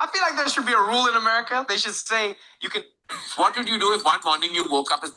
I feel like there should be a rule in America. They should say you can. What would you do if one morning you woke up as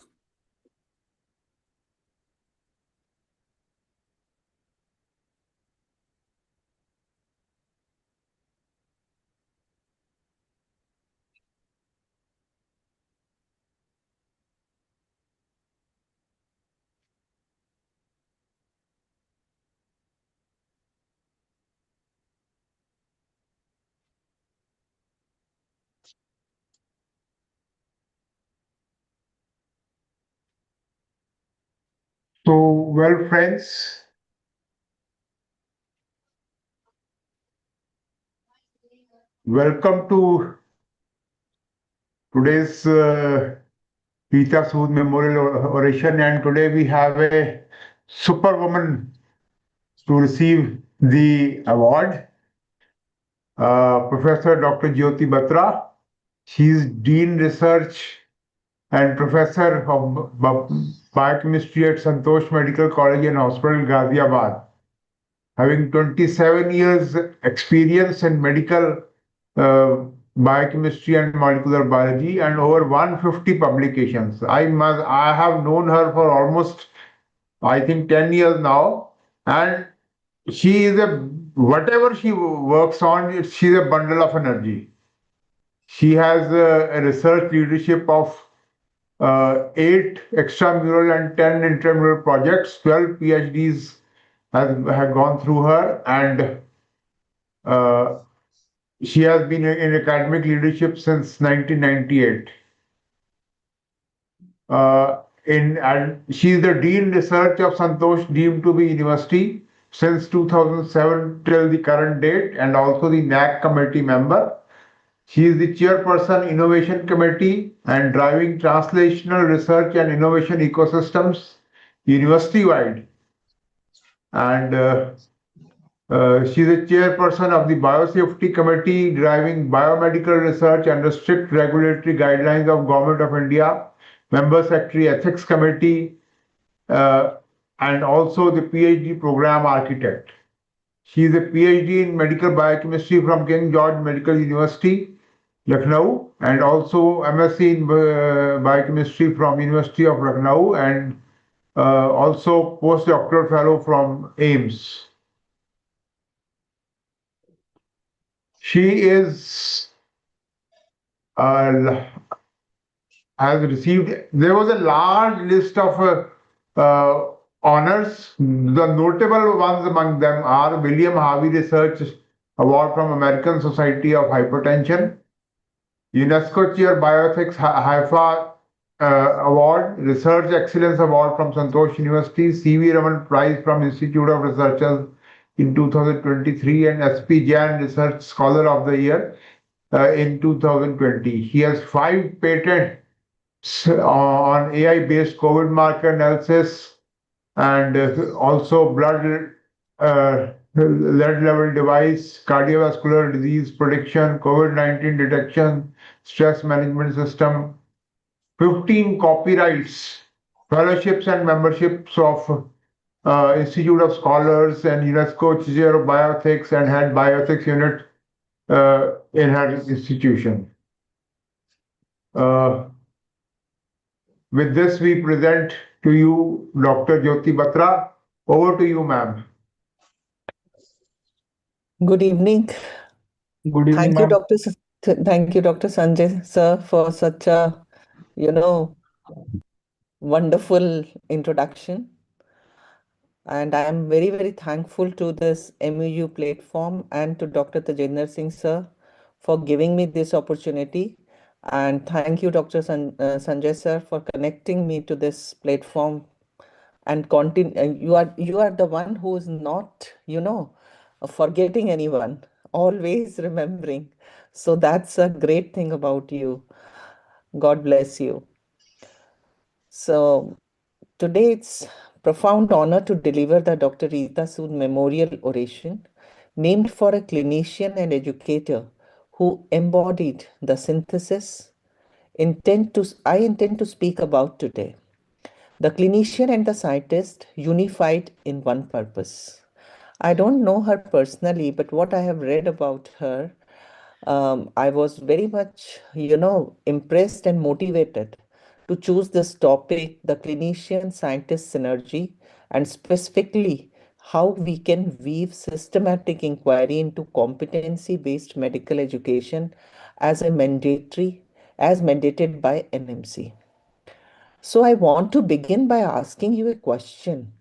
So, well, friends, welcome to today's Rita Sood Memorial Oration. And today we have a superwoman to receive the award, Professor Dr. Jyoti Batra. She is Dean Research and Professor of Biochemistry at Santosh Medical College and Hospital, Ghaziabad. Having 27 years experience in medical uh, biochemistry and molecular biology and over 150 publications. I have known her for almost, I think, 10 years now, and she is a whatever she works on, she's a bundle of energy. She has a research leadership of 8 extramural and 10 intramural projects. 12 PhDs have gone through her, and uh, she has been in academic leadership since 1998. And she is the Dean Research of Santosh deemed to be University since 2007 till the current date, and also the NAC committee member. She is the chairperson Innovation Committee and driving translational research and innovation ecosystems university-wide. And she's a chairperson of the Biosafety Committee driving biomedical research under strict regulatory guidelines of Government of India, Member Secretary Ethics Committee, uh, and also the PhD program architect. She is a PhD in medical biochemistry from King George Medical University, Lucknow, and also MSc in biochemistry from University of Lucknow, and also postdoctoral fellow from AIMS. She is has received. There was a large list of honors. The notable ones among them are William Harvey Research Award from American Society of Hypertension, UNESCO Chair Bioethics Haifa Award, Research Excellence Award from Santosh University, C.V. Raman Prize from Institute of Researchers in 2023, and S.P. Jain Research Scholar of the Year in 2020. He has 5 patents on AI-based COVID marker analysis and also blood lead level device, cardiovascular disease prediction, COVID-19 detection, stress management system, 15 copyrights, fellowships and memberships of Institute of Scholars and UNESCO Chair of Bioethics and Head Bioethics Unit in her institution. With this, we present to you Dr. Jyoti Batra. Over to you, ma'am. Good evening. Good evening, Thank you, ma'am. Thank you, Dr. Sanjay, sir, for such a, wonderful introduction. And I am very, very thankful to this MUU platform and to Dr. Tajender Singh, sir, for giving me this opportunity. And thank you, Dr. Sanjay, sir, for connecting me to this platform. And continue. You are the one who is not, forgetting anyone, always remembering. So that's a great thing about you. God bless you. So today it's profound honor to deliver the Dr. Rita Sood Memorial Oration, named for a clinician and educator who embodied the synthesis I intend to speak about today. The clinician and the scientist unified in one purpose. I don't know her personally, but what I have read about her, I was very much, impressed and motivated to choose this topic, the clinician scientist synergy, and specifically how we can weave systematic inquiry into competency based medical education as a mandatory, as mandated by NMC. So I want to begin by asking you a question.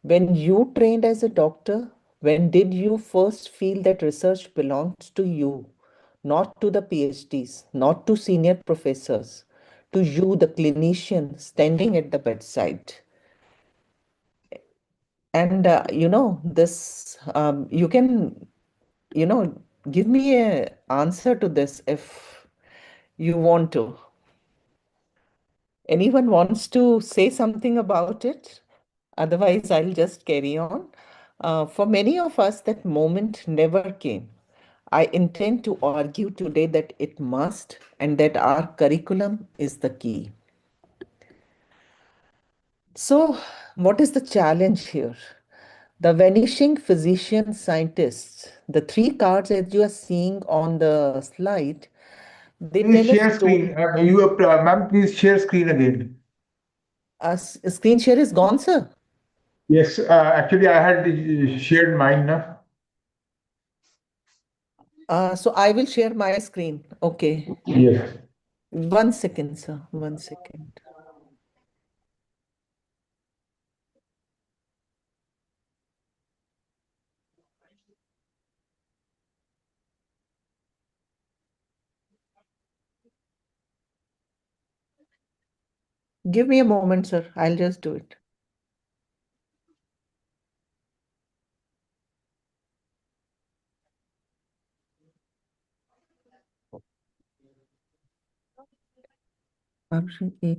When you trained as a doctor, when did you first feel that research belongs to you, not to the PhDs, not to senior professors, to you, the clinician standing at the bedside? And this you can, you know, give me a answer to this if you want to. Anyone wants to say something about it? Otherwise, I'll just carry on. For many of us, that moment never came. I intend to argue today that it must, and that our curriculum is the key. So, what is the challenge here? The vanishing physician scientists, the three cards that you are seeing on the slide, they Please tell a share story. screen. Ma'am, please share screen again. Screen share is gone, sir. Yes, actually, I had shared mine. Na? So I will share my screen. Okay. Yes. 1 second, sir. 1 second. Give me a moment, sir. I'll just do it. Option A.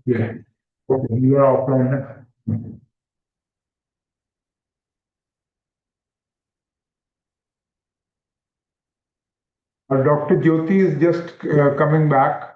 Yeah. Okay, you are offline. Na? Dr. Jyoti is just coming back.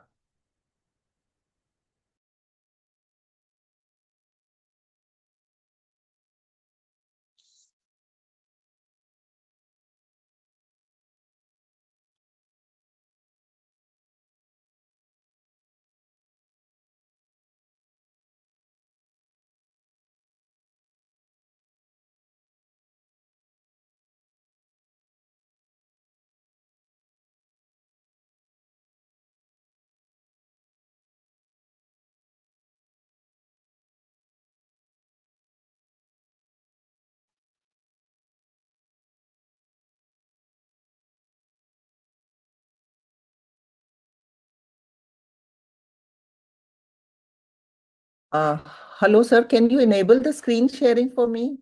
Uh, Hello, sir. Can you enable the screen sharing for me?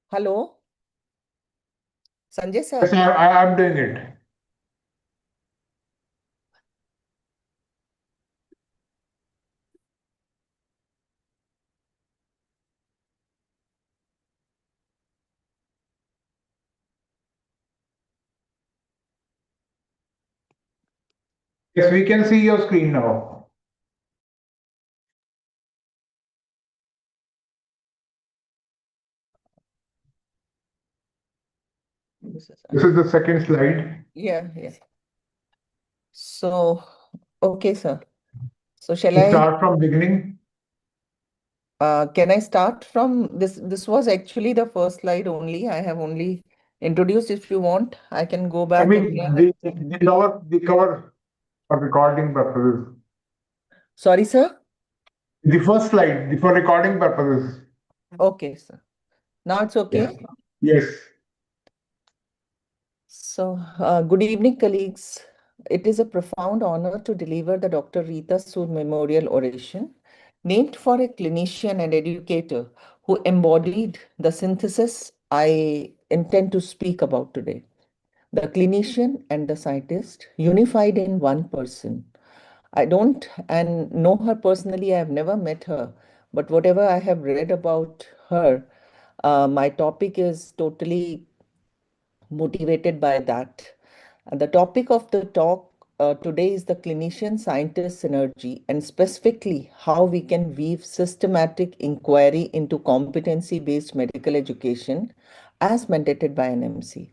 Hello, Sanjay, Yes, sir. I'm doing it. Yes, we can see your screen now. This is the second slide. Yeah, yeah. So, okay, sir. So shall To I, start from beginning. can I start from this? This was actually the first slide only. I have only introduced. If you want, I can go I back mean, again. the cover for recording purposes. Sorry, sir. The first slide, for recording purposes. Okay, sir. Now it's Yeah. okay. Yes. So, good evening, colleagues. It is a profound honor to deliver the Dr. Rita Sood Memorial Oration, named for a clinician and educator who embodied the synthesis I intend to speak about today. The clinician and the scientist unified in one person. I don't and know her personally, I have never met her, but whatever I have read about her, my topic is totally motivated by that. And the topic of the talk today is the Clinician Scientist Synergy, and specifically how we can weave systematic inquiry into competency based medical education as mandated by NMC.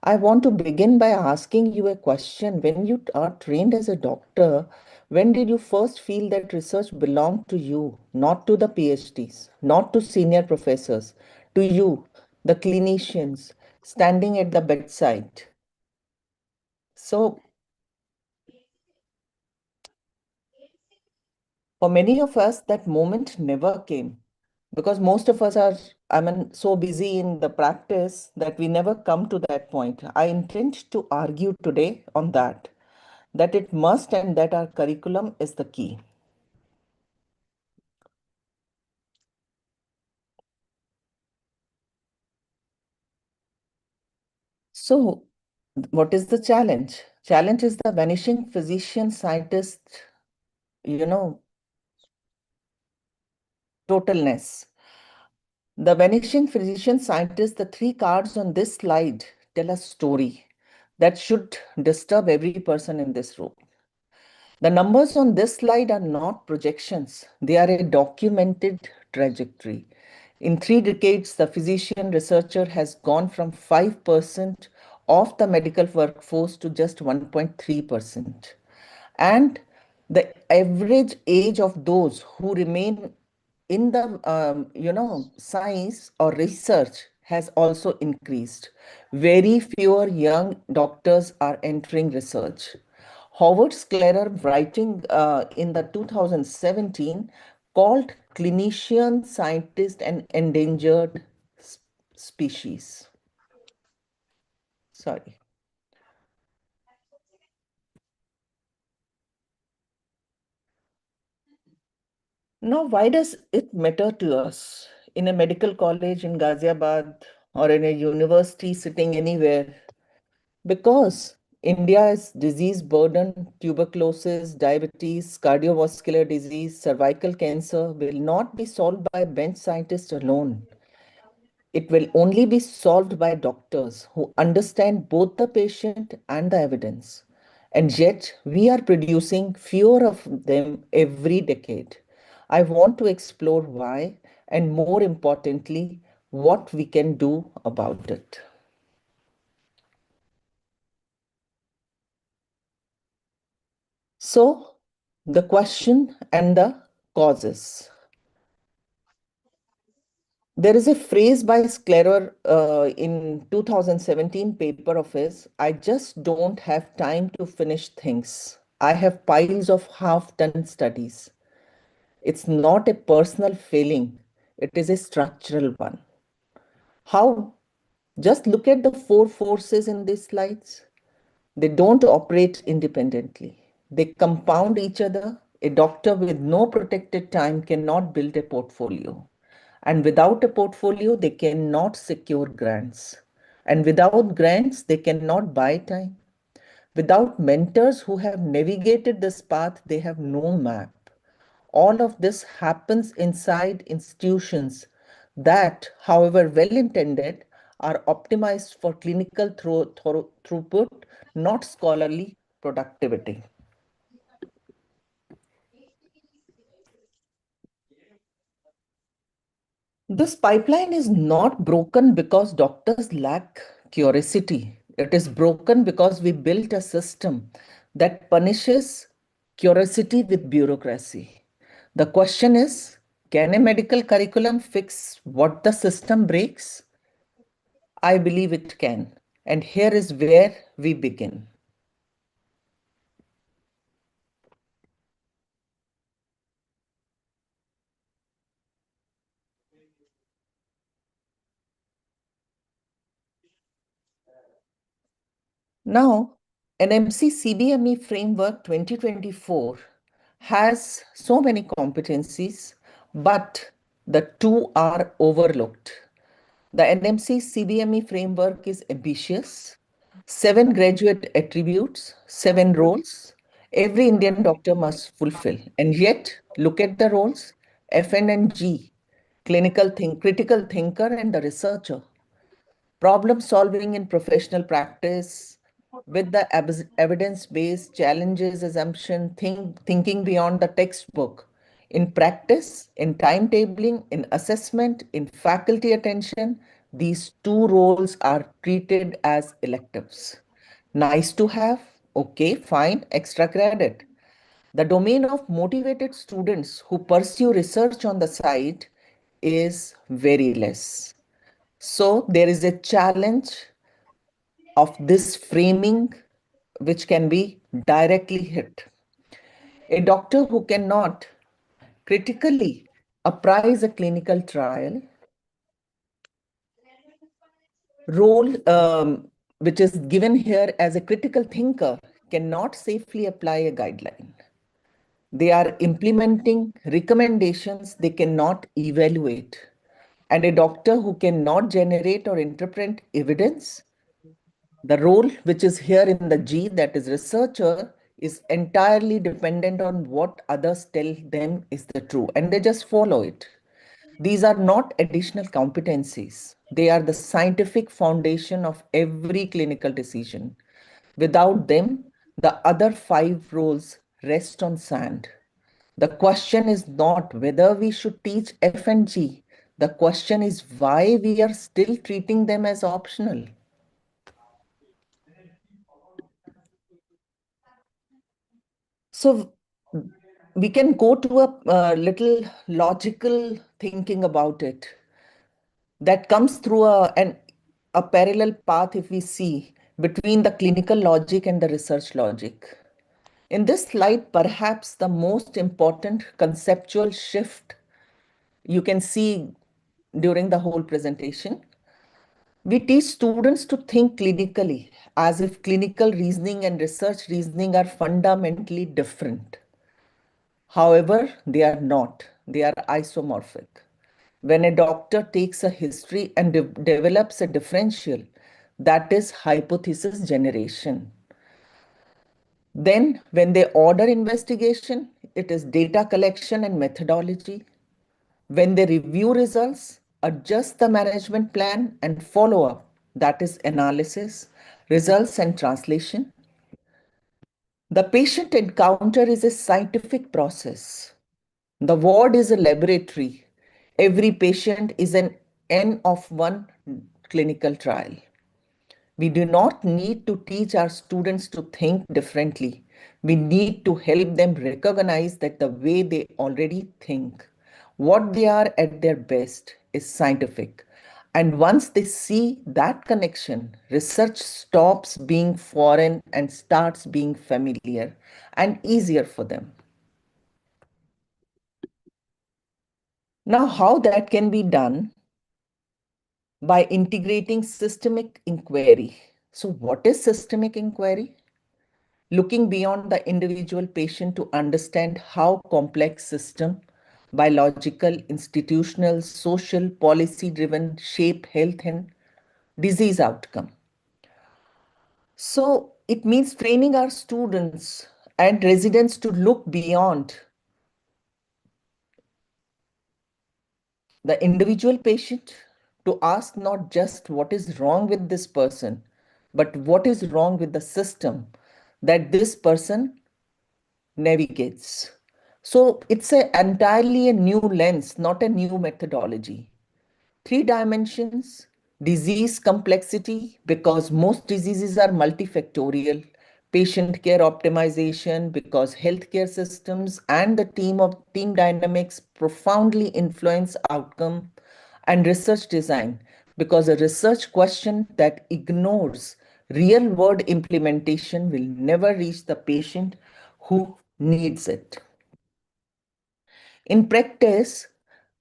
I want to begin by asking you a question. When you are trained as a doctor, when did you first feel that research belonged to you, not to the PhDs, not to senior professors, to you, the clinicians standing at the bedside? So, for many of us, that moment never came because most of us are, so busy in the practice that we never come to that point. I intend to argue today on that it must and that our curriculum is the key. So, what is the challenge? Challenge is the vanishing physician scientist, you know, totalness. The vanishing physician scientist, the three cards on this slide tell a story that should disturb every person in this room. The numbers on this slide are not projections, they are a documented trajectory. In 3 decades, the physician researcher has gone from 5% of the medical workforce to just 1.3%. And the average age of those who remain in the science or research has also increased. Very fewer young doctors are entering research. Howard Sclarer, writing in the 2017, called clinician scientist an endangered species. Sorry. Now, why does it matter to us in a medical college in Ghaziabad or in a university sitting anywhere? Because India's disease burden, tuberculosis, diabetes, cardiovascular disease, cervical cancer will not be solved by bench scientists alone. It will only be solved by doctors who understand both the patient and the evidence. And yet, we are producing fewer of them every decade. I want to explore why, and more importantly, what we can do about it. So, the question and the causes. There is a phrase by Sclarer in 2017 paper of his, I just don't have time to finish things. I have piles of half-done studies. It's not a personal failing, it is a structural one. How? Just look at the four forces in these slides. They don't operate independently. They compound each other. A doctor with no protected time cannot build a portfolio. And without a portfolio, they cannot secure grants. And without grants, they cannot buy time. Without mentors who have navigated this path, they have no map. All of this happens inside institutions that, however well intended, are optimized for clinical throughput, not scholarly productivity. This pipeline is not broken because doctors lack curiosity. It is broken because we built a system that punishes curiosity with bureaucracy. The question is, can a medical curriculum fix what the system breaks? I believe it can. And here is where we begin. Now, NMC CBME Framework 2024 has so many competencies, but the two are overlooked. The NMC CBME framework is ambitious. 7 graduate attributes, 7 roles. Every Indian doctor must fulfill. And yet, look at the roles: FN and G, critical thinker, and the researcher. Problem solving in professional practice with the evidence-based challenges, assumption, thinking beyond the textbook. In practice, in timetabling, in assessment, in faculty attention, these two roles are treated as electives. Nice to have, okay, fine, extra credit. The domain of motivated students who pursue research on the side is very less. So there is a challenge of this framing which can be directly hit. A doctor who cannot critically apprise a clinical trial role, which is given here as a critical thinker, cannot safely apply a guideline. They are implementing recommendations they cannot evaluate. And a doctor who cannot generate or interpret evidence, the role which is here in the G, that is researcher, is entirely dependent on what others tell them is the true, and they just follow it. These are not additional competencies. They are the scientific foundation of every clinical decision. Without them, the other 5 roles rest on sand. The question is not whether we should teach F and G. The question is why we are still treating them as optional. So we can go to a little logical thinking about it that comes through a parallel path, if we see, between the clinical logic and the research logic. In this slide, perhaps the most important conceptual shift you can see during the whole presentation. We teach students to think clinically as if clinical reasoning and research reasoning are fundamentally different. However, they are not. They are isomorphic. When a doctor takes a history and develops a differential, that is hypothesis generation. Then, when they order investigation, it is data collection and methodology. When they review results, adjust the management plan and follow up, that is analysis, results, and translation. The patient encounter is a scientific process. The ward is a laboratory. Every patient is an N of 1 clinical trial. We do not need to teach our students to think differently. We need to help them recognize that the way they already think, what they are at their best, is scientific. And once they see that connection, research stops being foreign and starts being familiar and easier for them. Now, how that can be done? By integrating systemic inquiry. So what is systemic inquiry? Looking beyond the individual patient to understand how complex system, biological, institutional, social, policy-driven shape health and disease outcome. So it means training our students and residents to look beyond the individual patient, to ask not just what is wrong with this person, but what is wrong with the system that this person navigates. So it's entirely a new lens, not a new methodology. 3 dimensions: Disease complexity, because most diseases are multifactorial. Patient care optimization, because healthcare systems and the team dynamics profoundly influence outcome. And research design, because a research question that ignores real world implementation will never reach the patient who needs it. In practice,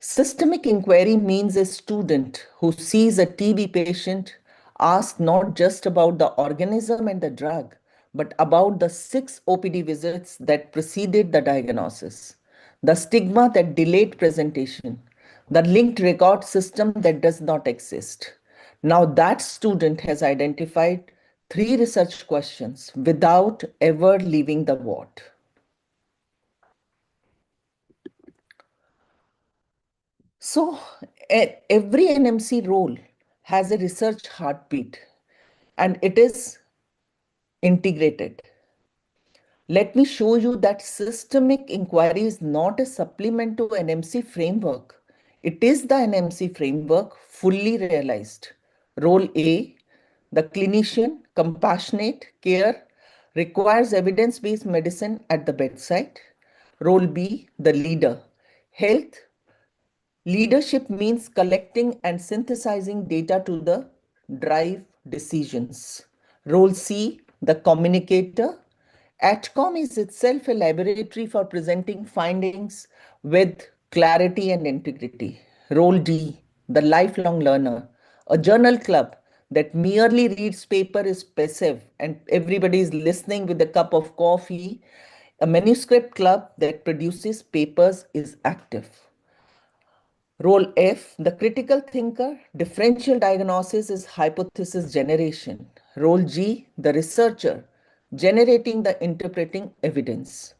systemic inquiry means a student who sees a TB patient asks not just about the organism and the drug, but about the 6 OPD visits that preceded the diagnosis, the stigma that delayed presentation, the linked record system that does not exist. Now that student has identified 3 research questions without ever leaving the ward. So every NMC role has a research heartbeat and it is integrated. Let me show you that systemic inquiry is not a supplement to NMC framework. It is the NMC framework fully realized. Role A, the clinician, compassionate care, requires evidence-based medicine at the bedside. Role B, the leader, health. Leadership means collecting and synthesizing data to the drive decisions. Role C, the communicator. ATCOM is itself a laboratory for presenting findings with clarity and integrity. Role D, the lifelong learner. A journal club that merely reads paper is passive and everybody is listening with a cup of coffee. A manuscript club that produces papers is active. Role F, the critical thinker, differential diagnosis is hypothesis generation. Role G, the researcher, generating the interpreting evidence.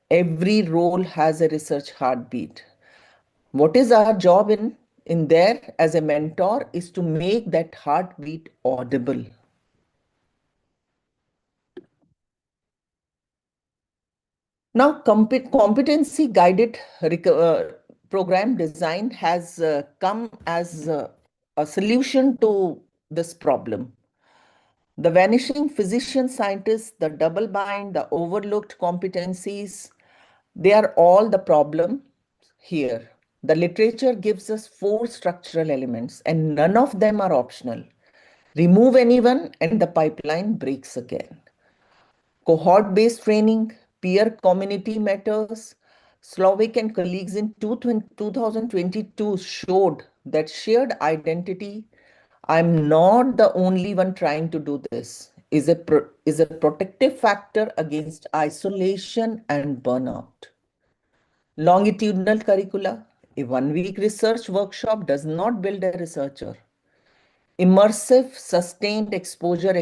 Every role has a research heartbeat. What is our job in there as a mentor is to make that heartbeat audible. Now, competency guided program design has come as a solution to this problem. The vanishing physician scientists, the double bind, the overlooked competencies, they are all the problem here. The literature gives us 4 structural elements and none of them are optional. Remove anyone and the pipeline breaks again. Cohort-based training, peer community matters. Slovak and colleagues in 2022 showed that shared identity, I'm not the only one trying to do this, is a protective factor against isolation and burnout. Longitudinal curricula, a 1-week research workshop does not build a researcher. Immersive, sustained exposure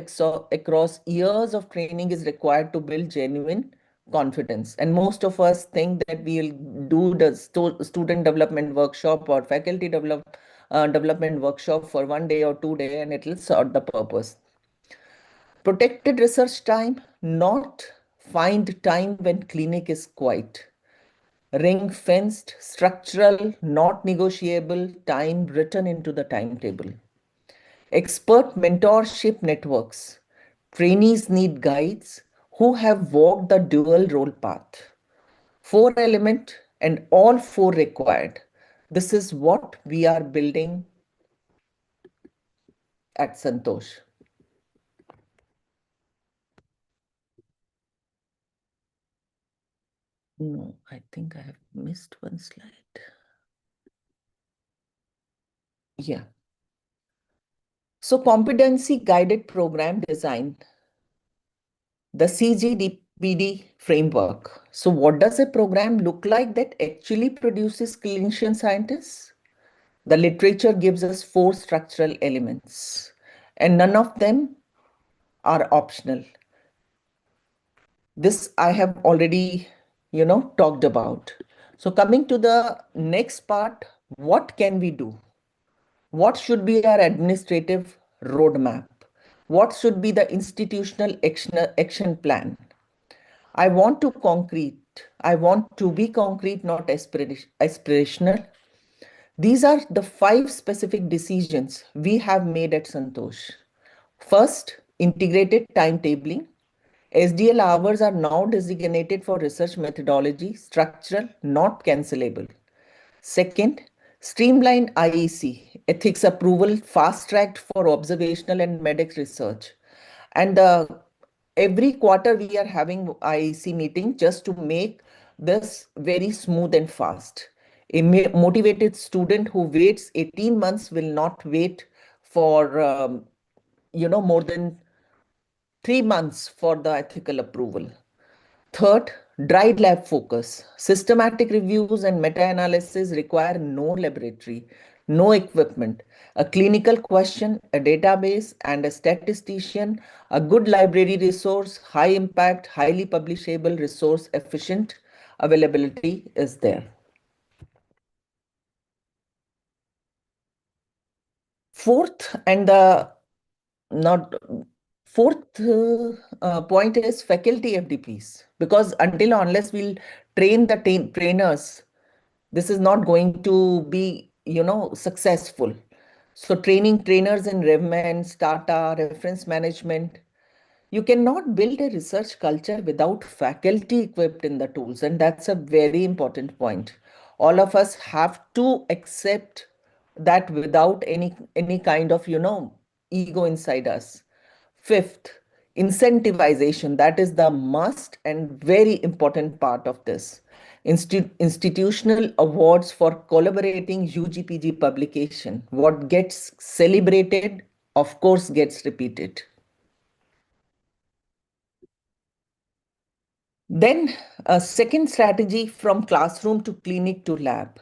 across years of training is required to build genuine confidence. And most of us think that we'll do the student development workshop or faculty development workshop for 1 day or 2 days, and it will serve the purpose. Protected research time, not find time when clinic is quiet. Ring-fenced, structural, not negotiable time written into the timetable. Expert mentorship networks. Trainees need guides who have walked the dual role path. 4 element and all 4 required. This is what we are building at Santosh. No, I think I have missed one slide. Yeah. So competency guided program design, the CGDPD framework. So what does a program look like that actually produces clinician scientists? The literature gives us 4 structural elements and none of them are optional. This I have already, talked about. So coming to the next part, what can we do? What should be our administrative roadmap? What should be the institutional action plan? I want to be concrete, not aspirational. These are the 5 specific decisions we have made at Santosh. First, integrated timetabling. SDL hours are now designated for research methodology, structural, not cancelable. Second, streamlined IEC, ethics approval, fast-tracked for observational and medic research. And every quarter we are having IEC meeting just to make this very smooth and fast. A motivated student who waits 18 months will not wait for more than 3 months for the ethical approval. Third, dry lab focus. Systematic reviews and meta-analysis require no laboratory, no equipment, a clinical question, a database, and a statistician, a good library resource, high impact, highly publishable, resource efficient availability is there. Fourth, and the not fourth point is faculty FDPs, because until or unless we'll train the trainers, this is not going to be successful. So training trainers in RevMan, Stata, reference management. You cannot build a research culture without faculty equipped in the tools, and that's a very important point. All of us have to accept that without any kind of ego inside us. Fifth, incentivization. That is the must and very important part of this. Institutional awards for collaborating UGPG publication. What gets celebrated, of course, gets repeated. Then a second strategy, from classroom to clinic to lab.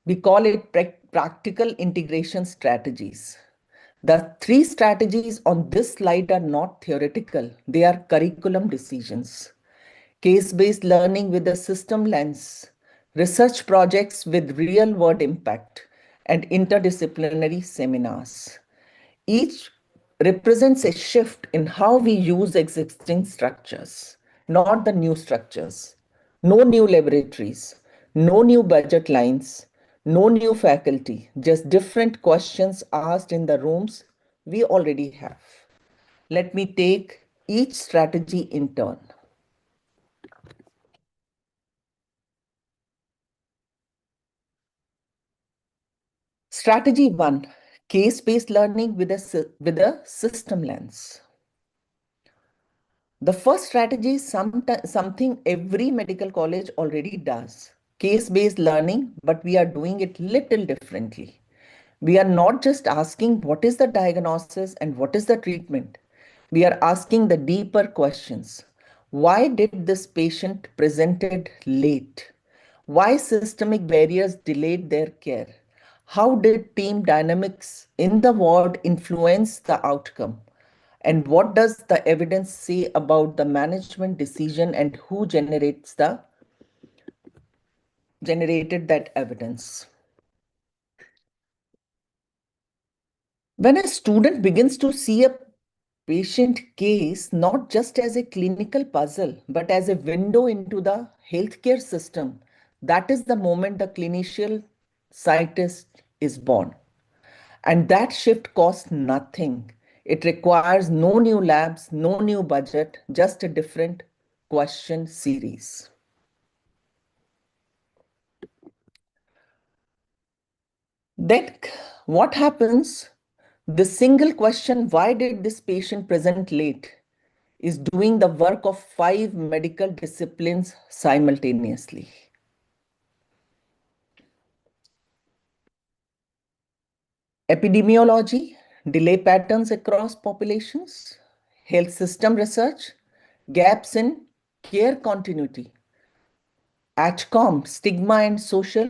We call it practical integration strategies. The 3 strategies on this slide are not theoretical, they are curriculum decisions. Case-based learning with a system lens, research projects with real-world impact, and interdisciplinary seminars. Each represents a shift in how we use existing structures, not the new structures. No new laboratories, no new budget lines, no new faculty, just different questions asked in the rooms we already have. Let me take each strategy in turn. Strategy 1, case-based learning with a system lens. The first strategy is something every medical college already does. Case-based learning, but we are doing it little differently. We are not just asking what is the diagnosis and what is the treatment. We are asking the deeper questions. Why did this patient presented late? Why systemic barriers delayed their care? How did team dynamics in the ward influence the outcome? And what does the evidence say about the management decision and who generated that evidence? When a student begins to see a patient case not just as a clinical puzzle, but as a window into the healthcare system, that is the moment the clinician scientist is born. And that shift costs nothing. It requires no new labs, no new budget, just a different question series. Then what happens? The single question, why did this patient present late, is doing the work of 5 medical disciplines simultaneously. Epidemiology, delay patterns across populations, health system research, gaps in care continuity, ATCOM, stigma and social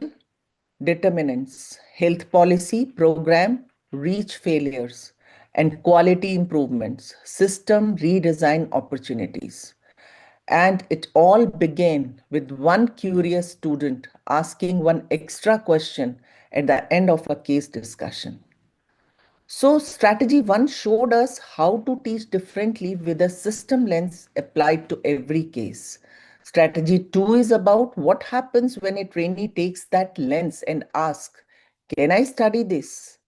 determinants, health policy program, reach failures, and quality improvements, system redesign opportunities. And it all began with one curious student asking one extra question at the end of a case discussion. So strategy 1 showed us how to teach differently with a system lens applied to every case. Strategy 2 is about what happens when a trainee takes that lens and asks, Can I study this?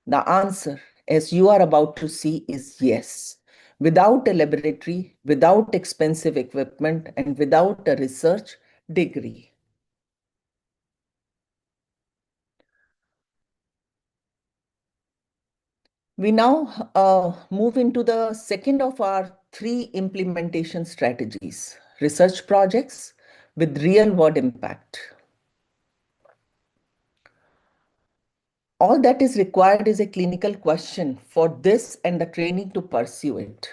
The answer, as you are about to see, is yes. Without a laboratory, without expensive equipment, and without a research degree. We now move into the second of our 3 implementation strategies, research projects with real-world impact. All that is required is a clinical question for this and the training to pursue it.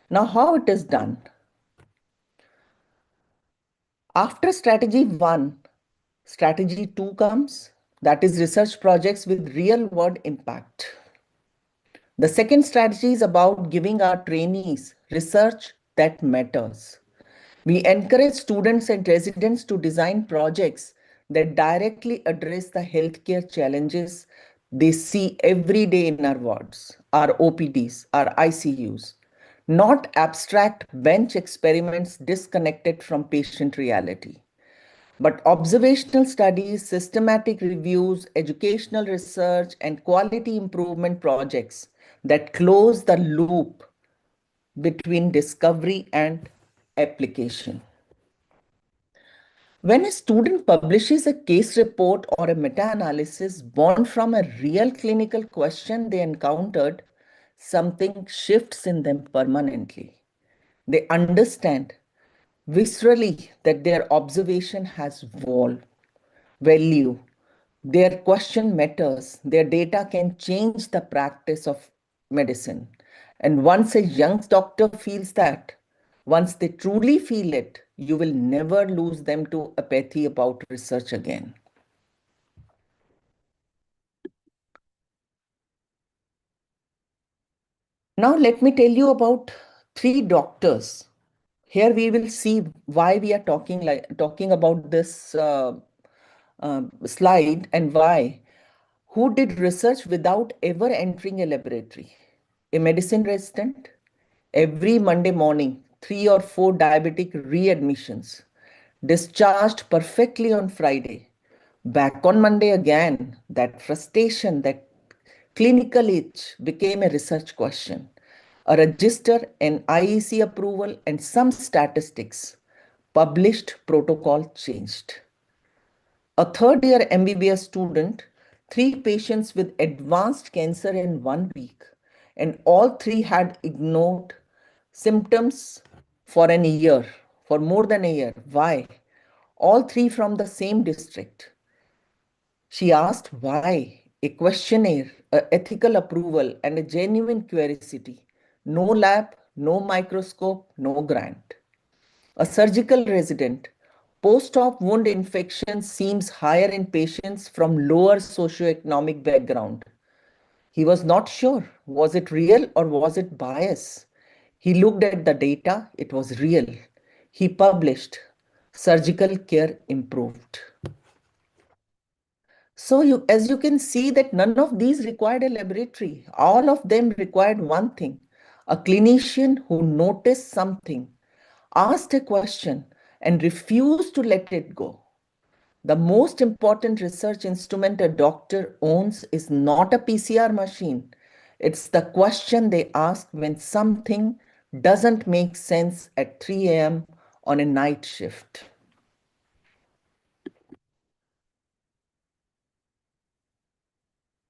Now, how it is done? After strategy 1, strategy 2 comes, that is research projects with real-world impact. The second strategy is about giving our trainees research that matters. We encourage students and residents to design projects that directly address the healthcare challenges they see every day in our wards, our OPDs, our ICUs, not abstract bench experiments disconnected from patient reality, but observational studies, systematic reviews, educational research, and quality improvement projects that close the loop between discovery and application. When a student publishes a case report or a meta-analysis born from a real clinical question they encountered, something shifts in them permanently. They understand viscerally that their observation has value. Their question matters. Their data can change the practice of medicine. And once a young doctor feels that, once they truly feel it, you will never lose them to apathy about research again. Now let me tell you about 3 doctors. Here we will see why we are talking about this slide and why. Who did research without ever entering a laboratory? A medicine resident, every Monday morning, 3 or 4 diabetic readmissions, discharged perfectly on Friday, back on Monday again. That frustration, that clinical itch became a research question. A register, an IEC approval, and some statistics. Published protocol changed. A third-year MBBS student, 3 patients with advanced cancer in 1 week, and all 3 had ignored symptoms for an year, for more than a year. Why? All 3 from the same district. She asked why. A questionnaire, a ethical approval, and a genuine curiosity. No lab, no microscope, no grant. A surgical resident, post-op wound infection seems higher in patients from lower socioeconomic background. He was not sure, was it real or was it bias? He looked at the data, it was real. He published, surgical care improved. So as you can see that none of these required a laboratory. All of them required one thing, a clinician who noticed something, asked a question, and refused to let it go. The most important research instrument a doctor owns is not a PCR machine. It's the question they ask when something doesn't make sense at 3 a.m. on a night shift.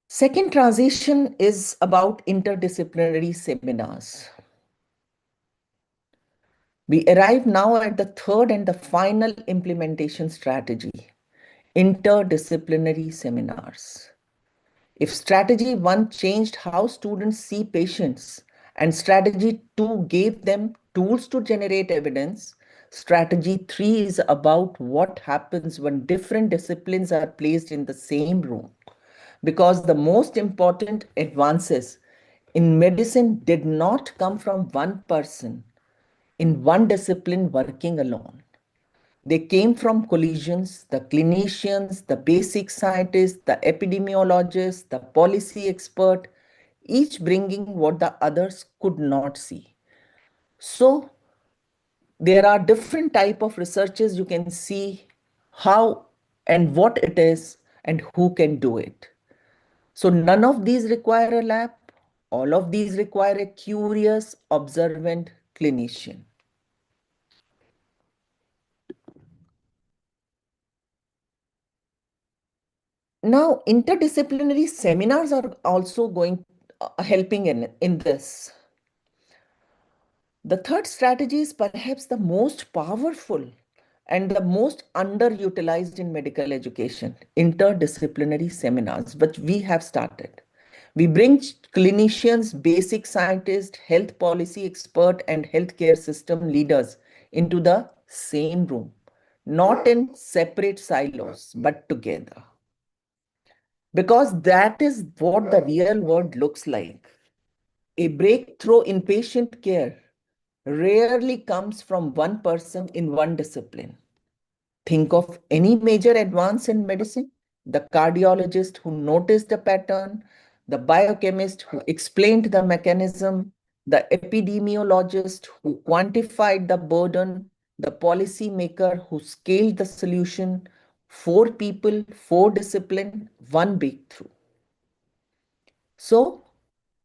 Second transition is about interdisciplinary seminars. We arrive now at the third and the final implementation strategy, interdisciplinary seminars. If strategy 1 changed how students see patients and strategy 2 gave them tools to generate evidence, strategy 3 is about what happens when different disciplines are placed in the same room. Because the most important advances in medicine did not come from one person in one discipline working alone. They came from collisions, the clinicians, the basic scientists, the epidemiologists, the policy expert, each bringing what the others could not see. So there are different type of researches. You can see how and what it is and who can do it. So none of these require a lab. All of these require a curious, observant clinician. Now, interdisciplinary seminars are also helping in this. The third strategy is perhaps the most powerful and the most underutilized in medical education, interdisciplinary seminars, which we have started. We bring clinicians, basic scientists, health policy expert, and healthcare system leaders into the same room, not in separate silos, but together. Because that is what the real world looks like. A breakthrough in patient care rarely comes from one person in one discipline. Think of any major advance in medicine, the cardiologist who noticed the pattern, the biochemist who explained the mechanism, the epidemiologist who quantified the burden, the policymaker who scaled the solution. Four people, four discipline, one breakthrough. So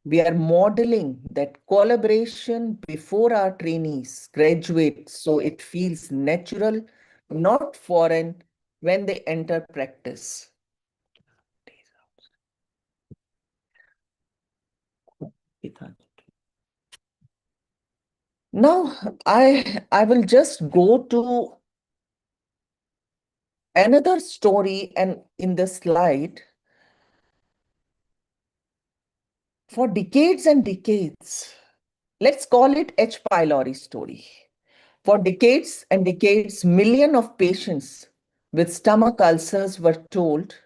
we are modeling that collaboration before our trainees graduate so it feels natural, not foreign when they enter practice. Now, I will just go to another story and in the slide. For decades and decades, let's call it H. pylori story. For decades and decades, millions of patients with stomach ulcers were told,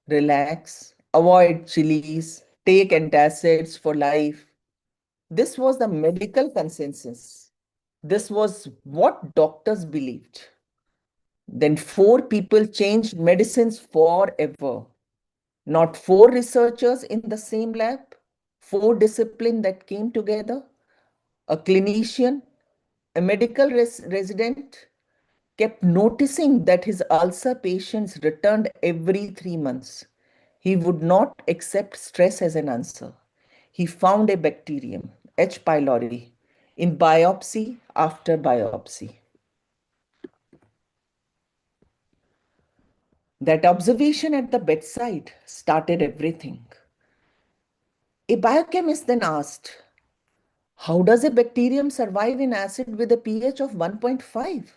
relax, avoid chilies, take antacids for life. This was the medical consensus. This was what doctors believed. Then four people changed medicines forever. Not four researchers in the same lab, four disciplines that came together, a clinician, a medical resident, kept noticing that his ulcer patients returned every 3 months. He would not accept stress as an answer. He found a bacterium, H. pylori, in biopsy after biopsy. That observation at the bedside started everything. A biochemist then asked, how does a bacterium survive in acid with a pH of 1.5?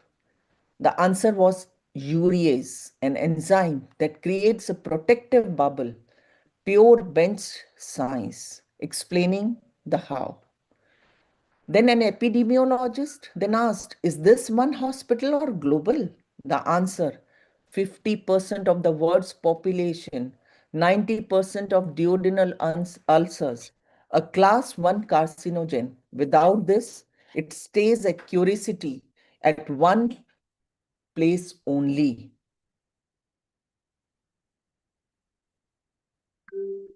The answer was urease, an enzyme that creates a protective bubble, pure bench science, explaining the how. Then an epidemiologist then asked, is this one hospital or global? The answer, 50% of the world's population, 90% of duodenal ulcers, a class 1 carcinogen. Without this, it stays a curiosity at one place only.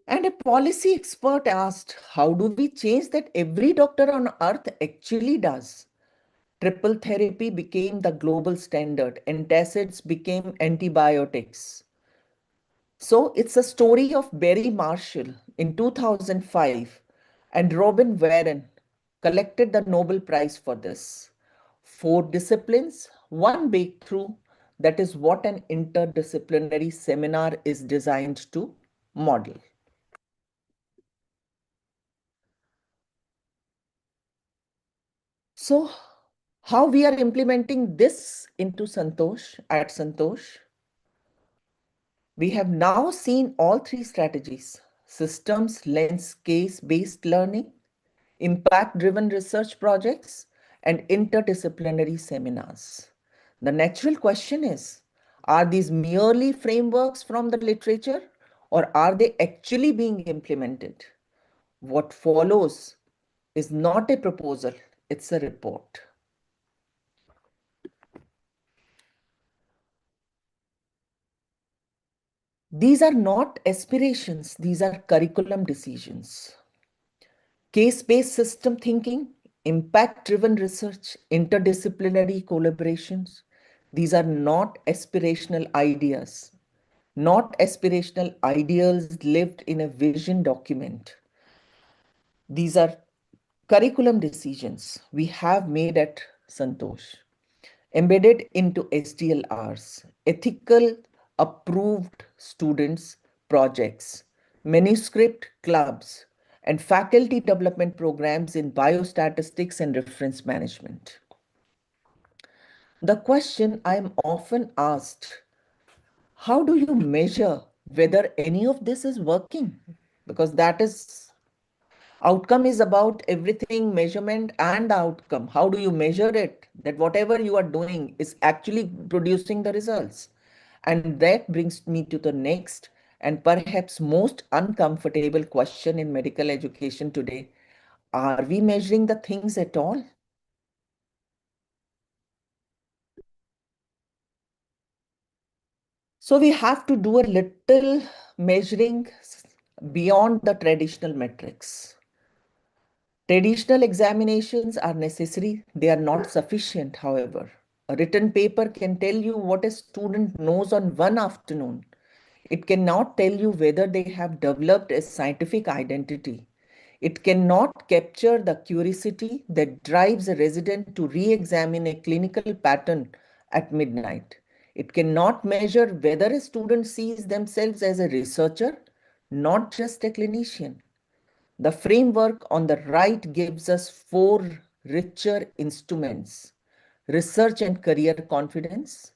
And a policy expert asked, how do we change that every doctor on earth actually does? Triple therapy became the global standard. Antacids became antibiotics. So it's a story of Barry Marshall in 2005 and Robin Warren collected the Nobel Prize for this. Four disciplines, one breakthrough. That is what an interdisciplinary seminar is designed to model. So how we are implementing this into Santosh at Santosh? We have now seen all three strategies: systems, lens, case-based learning, impact-driven research projects, and interdisciplinary seminars. The natural question is, are these merely frameworks from the literature or are they actually being implemented? What follows is not a proposal, it's a report. These are not aspirations, these are curriculum decisions. Case-based system thinking, impact-driven research, interdisciplinary collaborations. These are not aspirational ideas. not aspirational ideals lived in a vision document. These are curriculum decisions we have made at Santosh, embedded into SDLRs, ethical approved students projects, manuscript clubs, and faculty development programs in biostatistics and reference management. The question I am often asked, how do you measure whether any of this is working? Because that is, outcome is about everything, measurement and outcome. How do you measure it? That whatever you are doing is actually producing the results. And that brings me to the next and perhaps most uncomfortable question in medical education today. Are we measuring the things at all? So we have to do a little measuring beyond the traditional metrics. Traditional examinations are necessary. They are not sufficient, however. A written paper can tell you what a student knows on one afternoon. It cannot tell you whether they have developed a scientific identity. It cannot capture the curiosity that drives a resident to re-examine a clinical pattern at midnight. It cannot measure whether a student sees themselves as a researcher, not just a clinician. The framework on the right gives us four richer instruments: research and career confidence,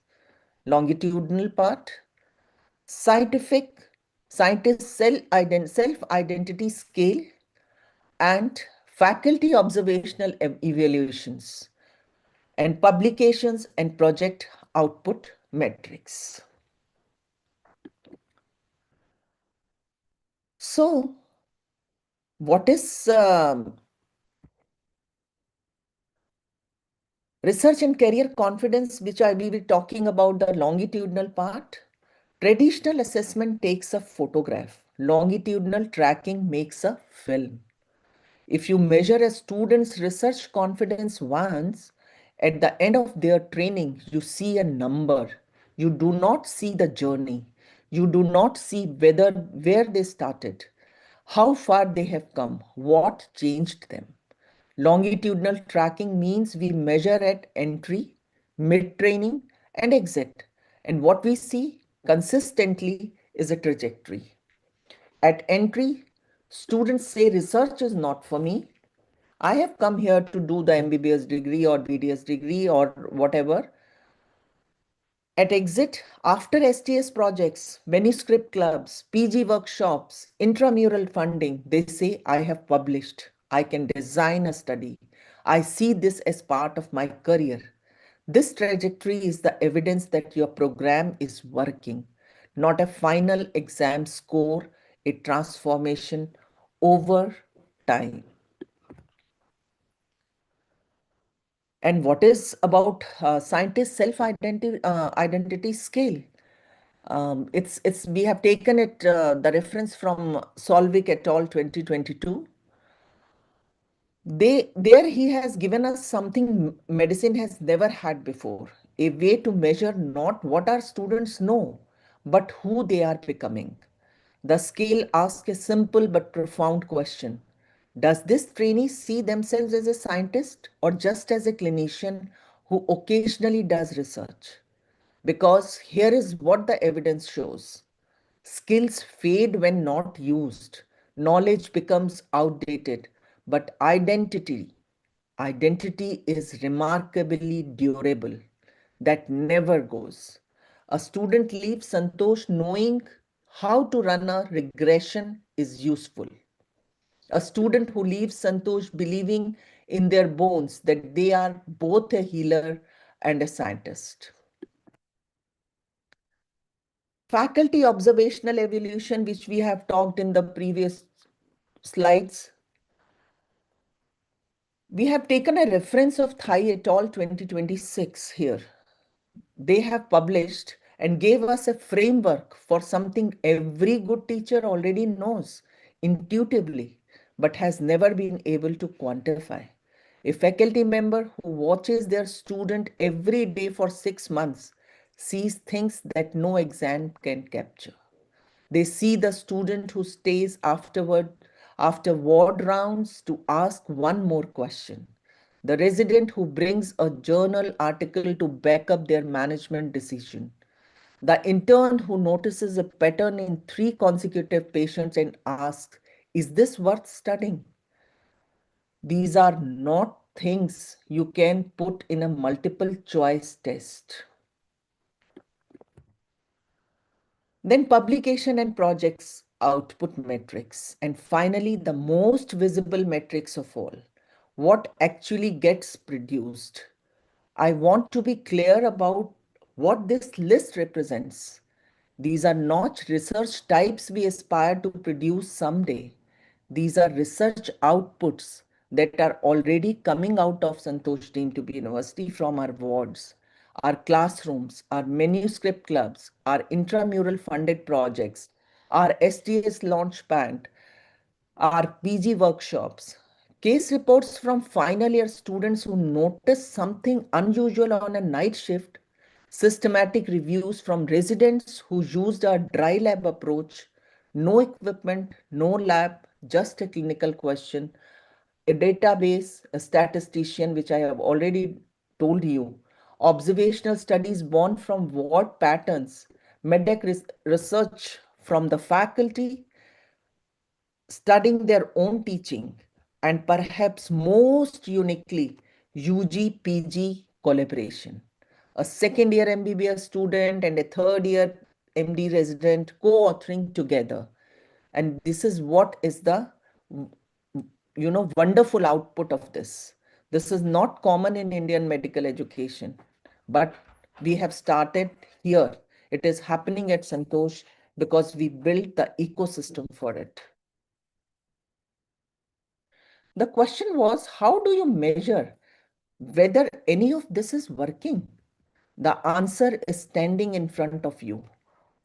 longitudinal part, scientist self-identity scale, and faculty observational evaluations, and publications and project output metrics. So, what is research and career confidence, which I will be talking about the longitudinal part? Traditional assessment takes a photograph. Longitudinal tracking makes a film. If you measure a student's research confidence once, at the end of their training, you see a number. You do not see the journey. You do not see where they started, how far they have come, what changed them. Longitudinal tracking means we measure at entry, mid-training, and exit. And what we see consistently is a trajectory. At entry, students say research is not for me. I have come here to do the MBBS degree or BDS degree or whatever. At exit, after STS projects, manuscript clubs, PG workshops, intramural funding, they say, I have published. I can design a study. I see this as part of my career. This trajectory is the evidence that your program is working, not a final exam score, a transformation over time. And what is about scientist self-identity scale? We have taken it the reference from Solvik et al. 2022. There he has given us something medicine has never had before, a way to measure not what our students know, but who they are becoming. The scale asks a simple but profound question. Does this trainee see themselves as a scientist or just as a clinician who occasionally does research? Because here is what the evidence shows. Skills fade when not used. Knowledge becomes outdated, but identity is remarkably durable. That never goes. A student leaves Santosh knowing how to run a regression is useful. A student who leaves Santosh believing in their bones that they are both a healer and a scientist. Faculty observational evolution, which we have talked in the previous slides. We have taken a reference of Thai et al. 2026 here. They have published and gave us a framework for something every good teacher already knows intuitively, but has never been able to quantify. A faculty member who watches their student every day for 6 months sees things that no exam can capture. They see the student who stays afterward after ward rounds to ask one more question. The resident who brings a journal article to back up their management decision. The intern who notices a pattern in 3 consecutive patients and asks, is this worth studying? These are not things you can put in a multiple choice test. Then publication and projects output metrics. And finally, the most visible metrics of all, what actually gets produced. I want to be clear about what this list represents. These are not research types we aspire to produce someday. These are research outputs that are already coming out of Santosh Dean to be University from our wards, our classrooms, our manuscript clubs, our intramural funded projects, our STS launchpad, our PG workshops, case reports from final year students who noticed something unusual on a night shift, systematic reviews from residents who used our dry lab approach, no equipment, no lab, just a clinical question, a database, a statistician, which I have already told you, observational studies born from ward patterns, MEDEC research from the faculty, studying their own teaching, and perhaps most uniquely, UG PG collaboration. A second year MBBS student and a third year MD resident co-authoring together. And this is what is the wonderful output of this. This is not common in Indian medical education, but we have started here. It is happening at Santosh because we built the ecosystem for it. The question was, how do you measure whether any of this is working? The answer is standing in front of you.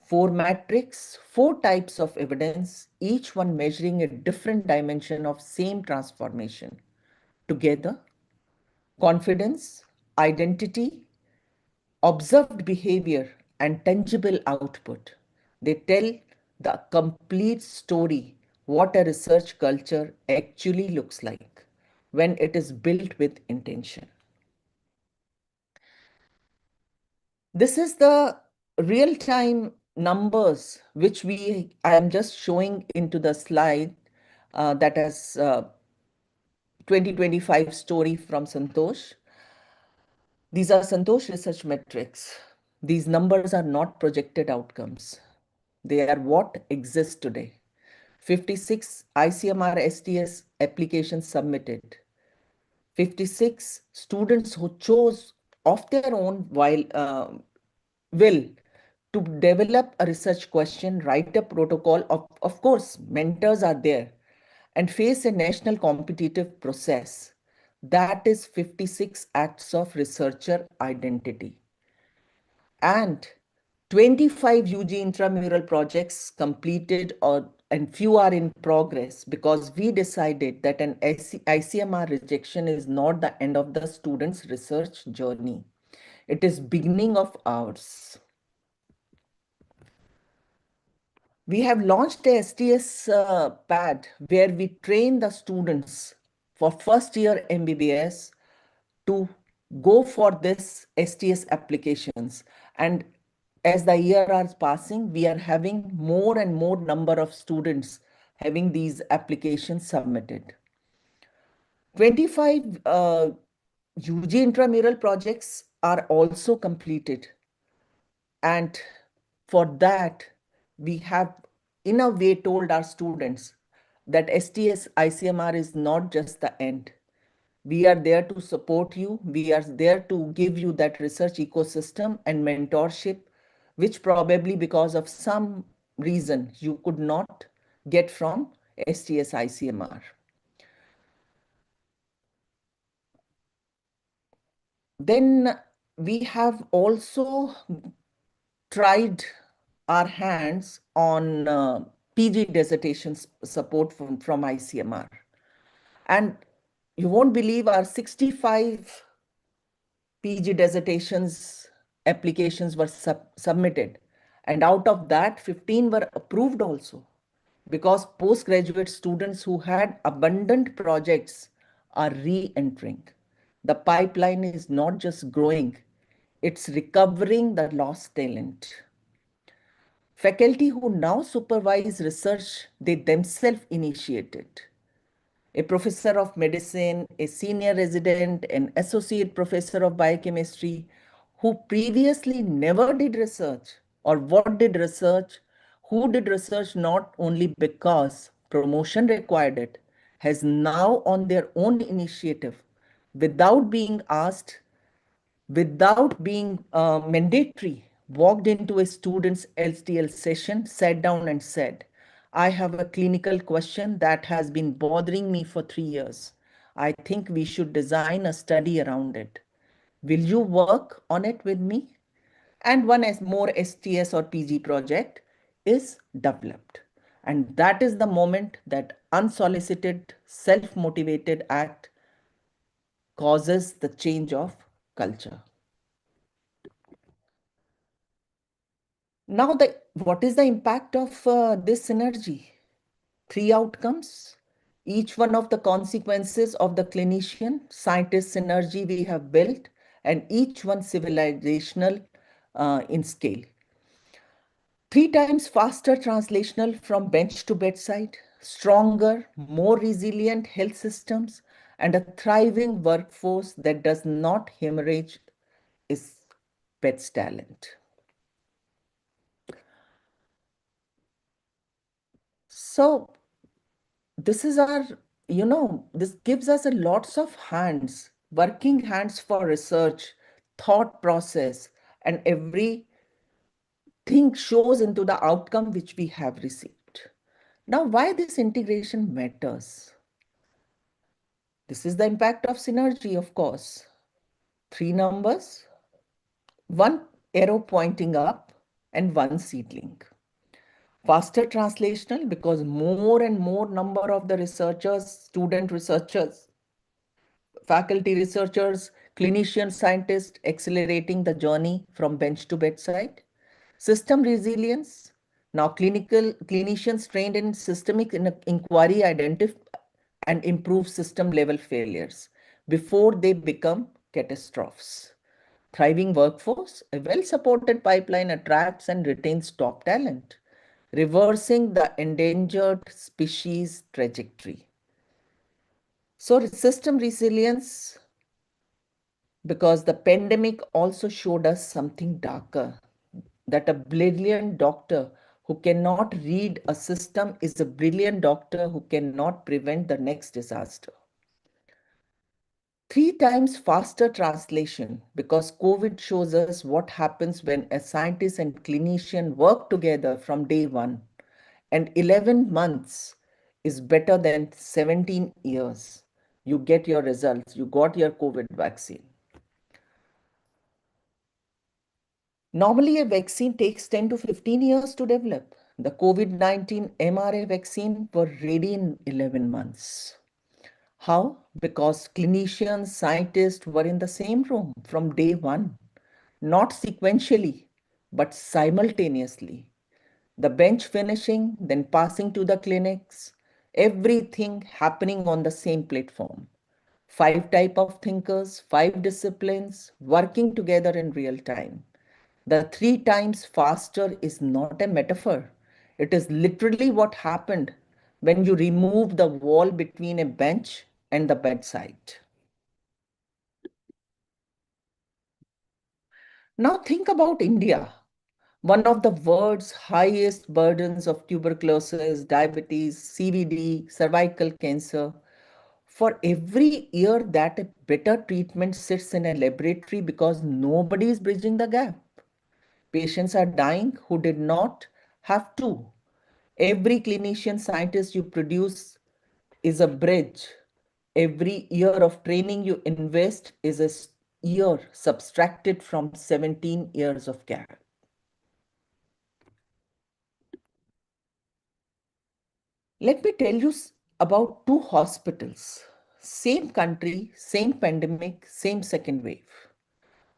4 metrics, 4 types of evidence, each one measuring a different dimension of same transformation. Together, confidence, identity, observed behavior, and tangible output. They tell the complete story what a research culture actually looks like when it is built with intention. This is the real-time numbers which I am just showing into the slide that has 2025 story from Santosh. These are Santosh research metrics. These numbers are not projected outcomes. They are what exists today. 56 ICMR STS applications submitted. 56 students who chose of their own will to develop a research question, write a protocol. Of course, mentors are there and face a national competitive process. That is 56 acts of researcher identity. And 25 UG intramural projects completed and few are in progress because we decided that an ICMR rejection is not the end of the student's research journey. It is beginning of ours. We have launched a STS pad where we train the students for first year MBBS to go for this STS applications. And as the year is passing, we are having more and more number of students having these applications submitted. 25 UG intramural projects are also completed. And for that, we have in a way told our students that STS ICMR is not just the end. We are there to support you. We are there to give you that research ecosystem and mentorship, which probably because of some reason you could not get from STS ICMR. Then we have also tried our hands on PG dissertation support from ICMR. And you won't believe our 65 PG dissertations applications were submitted, and out of that 15 were approved also, because postgraduate students who had abundant projects are re-entering. The pipeline is not just growing, it's recovering the lost talent. Faculty who now supervise research they themselves initiated. A professor of medicine, a senior resident, an associate professor of biochemistry, who previously never did research or what did research, who did research not only because promotion required it, has now on their own initiative, without being asked, without being mandatory, walked into a student's LTL session, sat down and said, I have a clinical question that has been bothering me for 3 years. I think we should design a study around it. Will you work on it with me? And one more STS or PG project is developed. And that is the moment that unsolicited, self-motivated act causes the change of culture. Now, what is the impact of this synergy? 3 outcomes. Each one of the consequences of the clinician scientist synergy we have built, and each one civilizational in scale. 3 times faster translational from bench to bedside, stronger, more resilient health systems, and a thriving workforce that does not hemorrhage its pet's talent. So this is our, this gives us a lots of hands, working hands for research, thought process, and everything shows into the outcome which we have received. Now, why this integration matters? This is the impact of synergy, of course. 3 numbers, 1 arrow pointing up, and 1 seedling. Faster translational because more and more number of the researchers, student researchers, faculty researchers, clinician scientists accelerating the journey from bench to bedside. System resilience. Now clinicians trained in systemic inquiry identify and improve system level failures before they become catastrophes. Thriving workforce, a well-supported pipeline attracts and retains top talent, reversing the endangered species trajectory. So system resilience, because the pandemic also showed us something darker, that a brilliant doctor who cannot read a system is a brilliant doctor who cannot prevent the next disaster. 3 times faster translation, because COVID shows us what happens when a scientist and clinician work together from day one, and 11 months is better than 17 years. You get your results, you got your COVID vaccine. Normally, a vaccine takes 10 to 15 years to develop. The COVID-19 mRNA vaccine were ready in 11 months. How? Because clinicians, scientists were in the same room from day one, not sequentially, but simultaneously. The bench finishing, then passing to the clinics, everything happening on the same platform. 5 type of thinkers, 5 disciplines working together in real time. The 3 times faster is not a metaphor. It is literally what happened when you remove the wall between a bench and the bedside. Now think about India, one of the world's highest burdens of tuberculosis, diabetes, CVD, cervical cancer. For every year that a better treatment sits in a laboratory because nobody is bridging the gap. Patients are dying who did not have to. Every clinician scientist you produce is a bridge. Every year of training you invest is a year subtracted from 17 years of gap. Let me tell you about 2 hospitals. Same country, same pandemic, same second wave.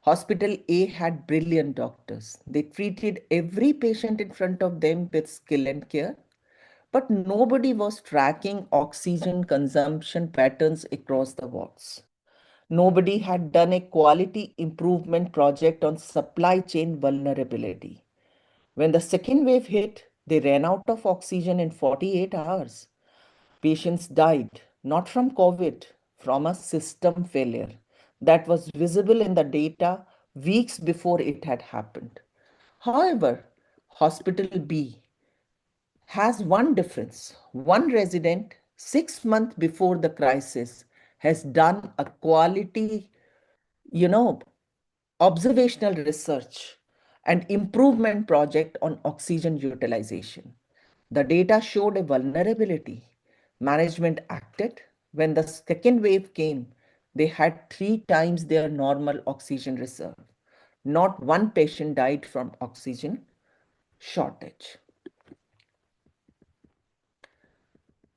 Hospital A had brilliant doctors. They treated every patient in front of them with skill and care, but nobody was tracking oxygen consumption patterns across the wards. Nobody had done a quality improvement project on supply chain vulnerability. When the second wave hit, they ran out of oxygen in 48 hours. Patients died, not from COVID, from a system failure that was visible in the data weeks before it had happened. However, Hospital B has one difference. One resident, 6 months before the crisis, has done a quality, you know, observational research and improvement project on oxygen utilization. The data showed a vulnerability. Management acted. When the second wave came, they had 3 times their normal oxygen reserve. Not one patient died from oxygen shortage.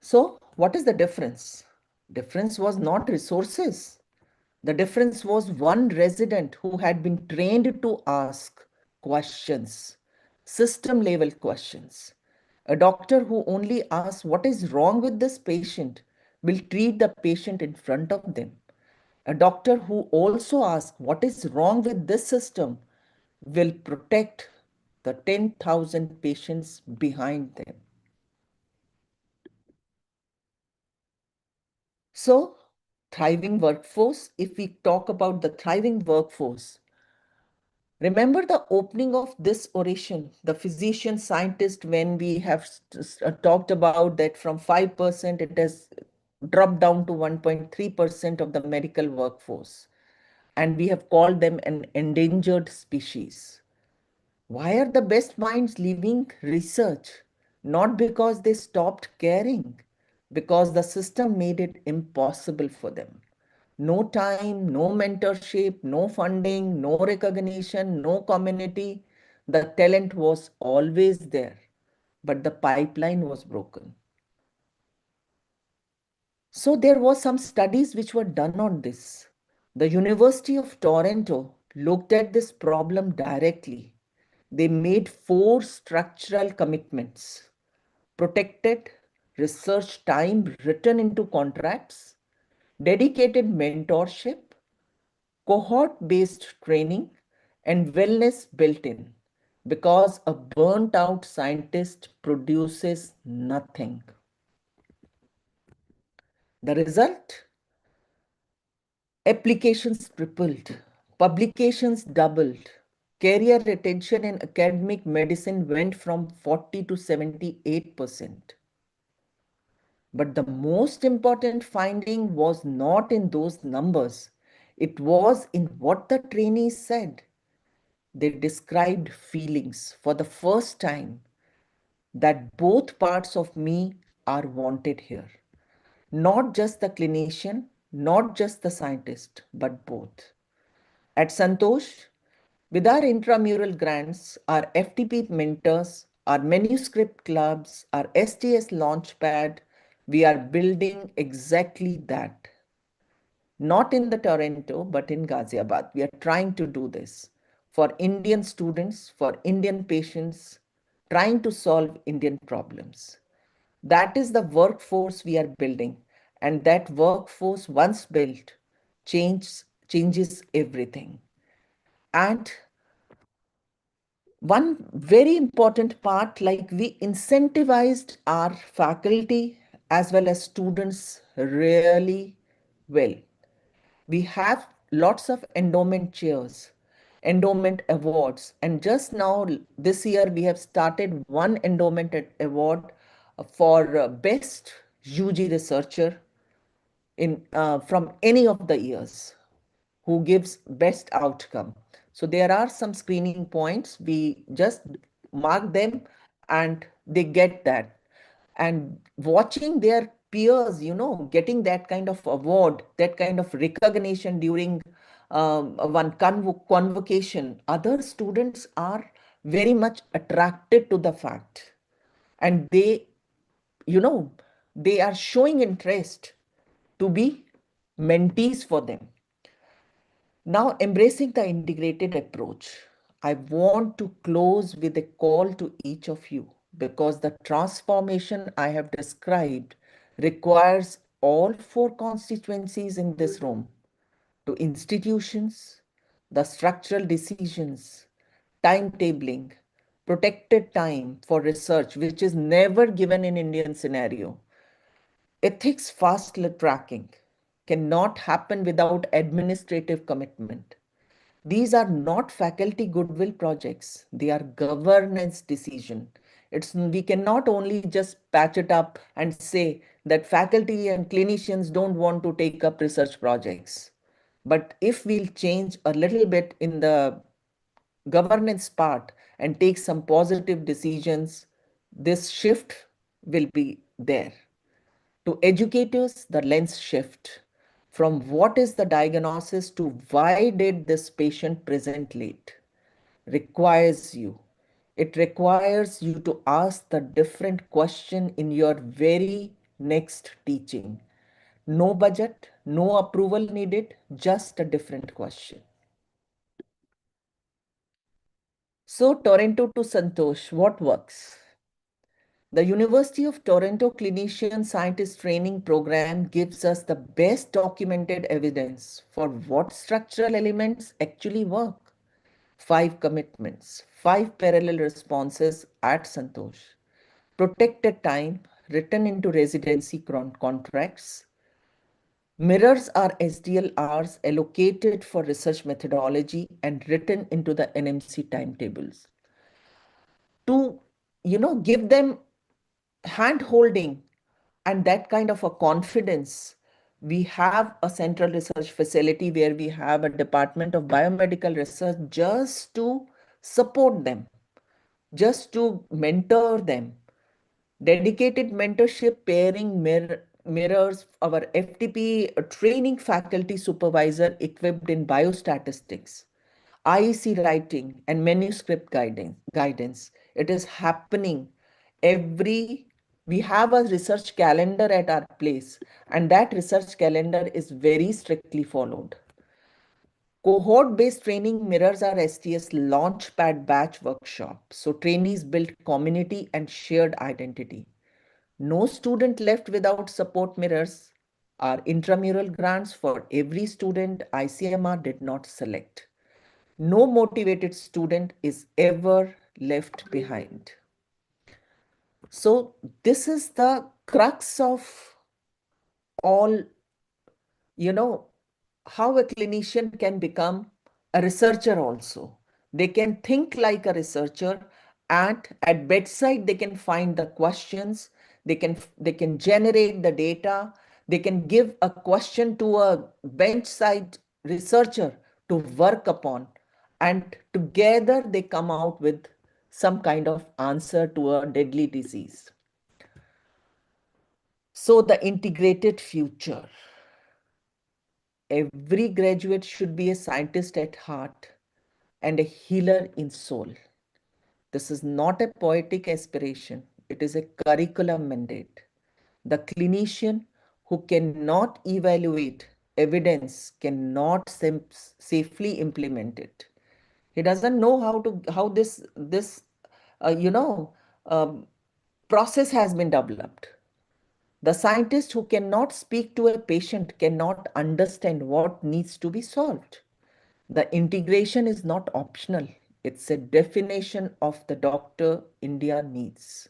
So, what is the difference? Difference was not resources. The difference was one resident who had been trained to ask questions, system level questions. A doctor who only asks what is wrong with this patient will treat the patient in front of them. A doctor who also asks what is wrong with this system will protect the 10,000 patients behind them. So, thriving workforce, if we talk about the thriving workforce, remember the opening of this oration, the physician scientist, when we have talked about that from 5% it has dropped down to 1.3% of the medical workforce. And we have called them an endangered species. Why are the best minds leaving research? Not because they stopped caring, because the system made it impossible for them. No time, no mentorship, no funding, no recognition, no community. The talent was always there, but the pipeline was broken. So there was some studies which were done on this. The University of Toronto looked at this problem directly. They made 4 structural commitments: protected research time written into contracts, dedicated mentorship, cohort-based training, and wellness built in, because a burnt out scientist produces nothing. The result? Applications tripled, publications doubled, career retention in academic medicine went from 40 to 78%. But the most important finding was not in those numbers. It was in what the trainees said. They described feelings for the first time, that both parts of me are wanted here. Not just the clinician, not just the scientist, but both. At Santosh, with our intramural grants, our FTP mentors, our manuscript clubs, our STS launchpad, we are building exactly that. Not in the Toronto, but in Ghaziabad. We are trying to do this for Indian students, for Indian patients, trying to solve Indian problems. That is the workforce we are building. And that workforce, once built, changes everything. And one very important part, like we incentivized our faculty as well as students really well. We have lots of endowment chairs, endowment awards, and just now this year we have started one endowment award for best UG researcher in from any of the years who gives best outcome. So there are some screening points. We just mark them and they get that. And watching their peers, getting that kind of award, that kind of recognition during one convocation, other students are very much attracted to the fact. And you know, they are showing interest to be mentees for them. Now, embracing the integrated approach, I want to close with a call to each of you because the transformation I have described requires all four constituencies in this room to institutions, the structural decisions, timetabling, protected time for research, which is never given in Indian scenario. Ethics fast tracking cannot happen without administrative commitment. These are not faculty goodwill projects. They are governance decision. We cannot only just patch it up and say that faculty and clinicians don't want to take up research projects. But if we'll change a little bit in the governance part and take some positive decisions, this shift will be there. To educators, the lens shift from what is the diagnosis to why did this patient present late requires you. It requires you to ask the different question in your very next teaching. No budget, no approval needed, just a different question. So Toronto to Santosh, what works? The University of Toronto Clinician Scientist Training Program gives us the best documented evidence for what structural elements actually work. 5 commitments, 5 parallel responses at Santosh. Protected time written into residency contracts. Mirrors are SDLRs allocated for research methodology and written into the NMC timetables. To, give them hand holding and that kind of a confidence, we have a central research facility where we have a department of biomedical research just to support them, just to mentor them. Dedicated mentorship pairing mirrors our FTP training faculty supervisor equipped in biostatistics, IEC writing, and manuscript guidance. It is happening we have a research calendar at our place, and that research calendar is very strictly followed. Cohort-based training mirrors our STS Launchpad batch workshop. So trainees build community and shared identity. No student left without support mirrors. Our intramural grants for every student ICMR did not select. No motivated student is ever left behind. So this is the crux of all, how a clinician can become a researcher also. They can think like a researcher, and at bedside they can find the questions, they can generate the data, they can give a question to a benchside researcher to work upon, and together they come out with some kind of answer to a deadly disease. So the integrated future. Every graduate should be a scientist at heart and a healer in soul. This is not a poetic aspiration, it is a curriculum mandate. The clinician who cannot evaluate evidence cannot safely implement it. He doesn't know how this uh, you know um, process has been developed. The scientist who cannot speak to a patient cannot understand what needs to be solved. The integration is not optional. It's a definition of the doctor India needs.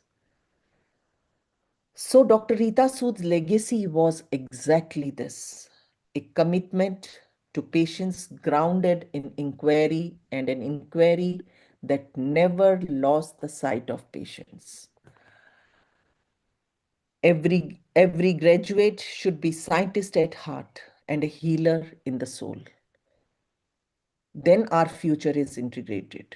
So Dr. Rita Sood's legacy was exactly this, a commitment to patients grounded in inquiry, and an inquiry that never lost the sight of patients. Every graduate should be scientist at heart and a healer in the soul. Then our future is integrated.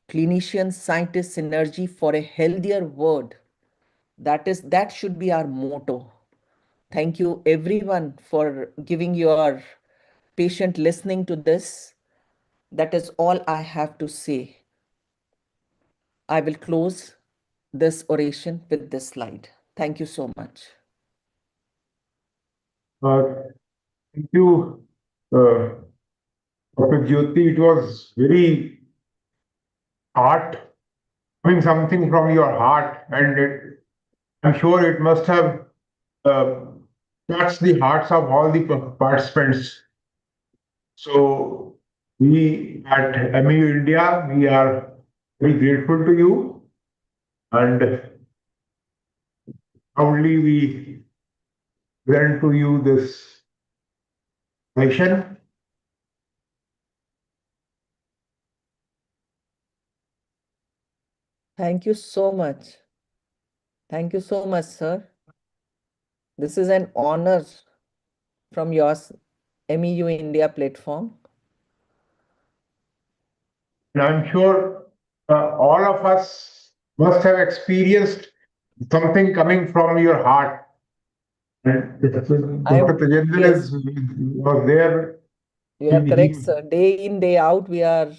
Clinician Scientist Synergy for a healthier world. That should be our motto. Thank you everyone for giving your patient listening to this. That is all I have to say. I will close this oration with this slide. Thank you so much. Thank you, Dr. Jyoti, it was very heart, coming something from your heart, and I'm sure it must have uh, touched the hearts of all the participants. So we at MEU India, we are very grateful to you, and proudly we present to you this session. Thank you so much. Thank you so much, sir. This is an honor from your MEU India platform. And I'm sure all of us must have experienced something coming from your heart. And I am, Dr. Tajendra yes, was there. you are correct, He, sir. Day in, day out, we are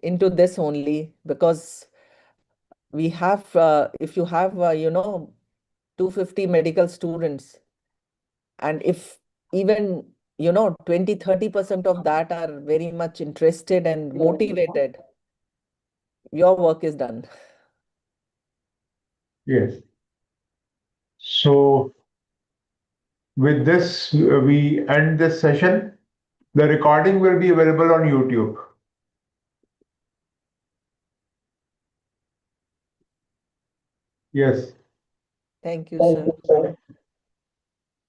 into this only because we have, if you have, 250 medical students, and if even, 20-30% of that are very much interested and motivated, your work is done. yes. So with this, we end this session. The recording will be available on YouTube. Yes. Thank you, sir.